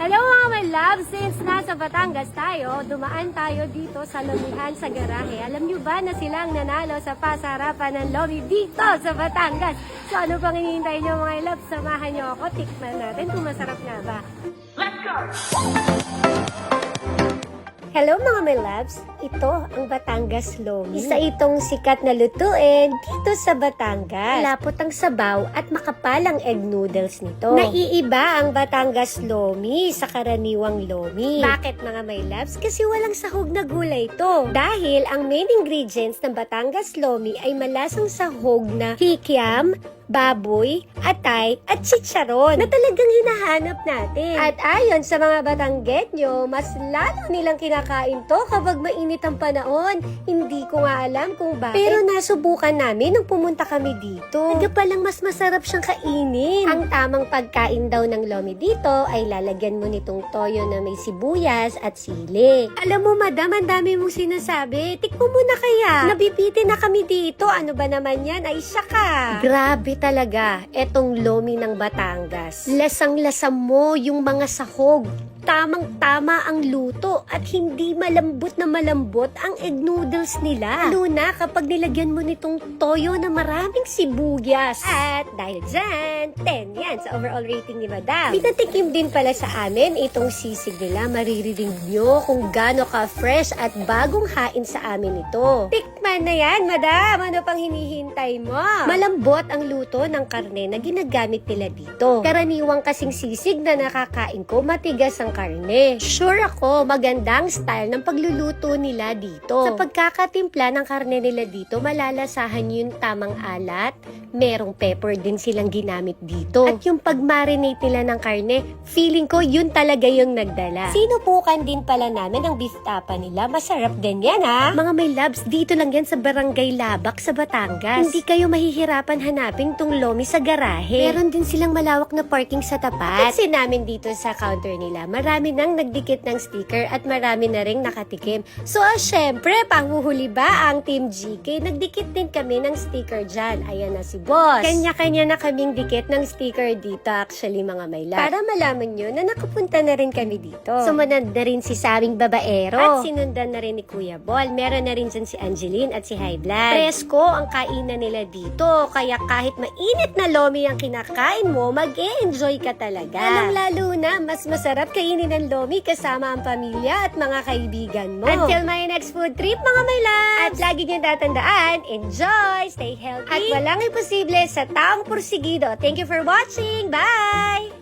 Hello mga my love! Since nasa Batangas tayo, dumaan tayo dito sa Lomihan sa garahe. Alam nyo ba na sila ang nanalo sa pasarapan ng Lomi dito sa Batangas? So ano pang hinihintay nyo mga love? Samahan nyo ako, tikman natin kung masarap nga ba. Let's go! Hello mga my loves! Ito ang Batangas Lomi. Isa itong sikat na lutuin dito sa Batangas. Malapot ang sabaw at makapalang egg noodles nito. Naiiba ang Batangas Lomi sa karaniwang Lomi. Bakit mga my loves? Kasi walang sahog na gulay ito. Dahil ang main ingredients ng Batangas Lomi ay malasang sahog na kikiam, baboy, atay, at chicharon na talagang hinahanap natin. At ayon sa mga Batanggenyo, mas lalo nilang kinakain to kapag mainit ang panahon. Hindi ko nga alam kung bakit. Pero nasubukan namin nung pumunta kami dito. Naga palang mas masarap siyang kainin. Ang tamang pagkain daw ng Lomi dito ay lalagyan mo nitong toyo na may sibuyas at sili. Alam mo madam, ang dami mong sinasabi. Tikmo mo na kaya. Nabibitin na kami dito. Ano ba naman yan? Ay siya ka. Grabe talaga etong Lomi ng Batangas. Lasang-lasa mo yung mga sahog. Tamang-tama ang luto at hindi malambot na malambot ang egg noodles nila. Lalo na kapag nilagyan mo nitong toyo na maraming sibuyas. At dahil dyan, 10 yan sa overall rating ni Madam. Pinatikim din pala sa amin itong sisig nila. Maririnig nyo kung gaano ka-fresh at bagong hain sa amin ito. Tikman na yan, Madam! Ano pang hinihintay mo? Malambot ang luto ng karne na ginagamit nila dito. Karaniwang kasing sisig na nakakain ko, matigas ang karne. Sure ako, magandang style ng pagluluto nila dito. Sa pagkakatimpla ng karne nila dito, malalasahan yung tamang alat. Merong pepper din silang ginamit dito. At yung pag-marinate nila ng karne, feeling ko yun talaga yung nagdala. Sinubukan din pala namin ang beef tapa nila. Masarap din yan ha. Mga may loves, dito lang yan sa Barangay Labak sa Batangas. Hindi kayo mahihirapan hanapin tong Lomi sa garahe. Meron din silang malawak na parking sa tapat. Kasi namin dito sa counter nila, marami nang nagdikit ng sticker at marami na ring nakatikim. So, syempre, panghuhuli ba ang Team GK? Nagdikit din kami ng sticker dyan. Ayan na si Boss. Kanya-kanya na kaming dikit ng sticker dito actually mga may love. Para malaman nyo na nakapunta na rin kami dito. Sumunod na rin si Sabing Babaero. At sinundan na rin ni Kuya Bol. Meron na rin dyan si Angeline at si High Blood. Presko ang kainan nila dito. Kaya kahit mainit na Lomi ang kinakain mo, mag-e-enjoy ka talaga. Lalong-lalo na, mas masarap kainin ng Lomi kasama ang pamilya at mga kaibigan mo. Until my next food trip, mga my loves! At lagi niyong tatandaan, enjoy, stay healthy, at walang imposible sa taong porsigido. Thank you for watching! Bye!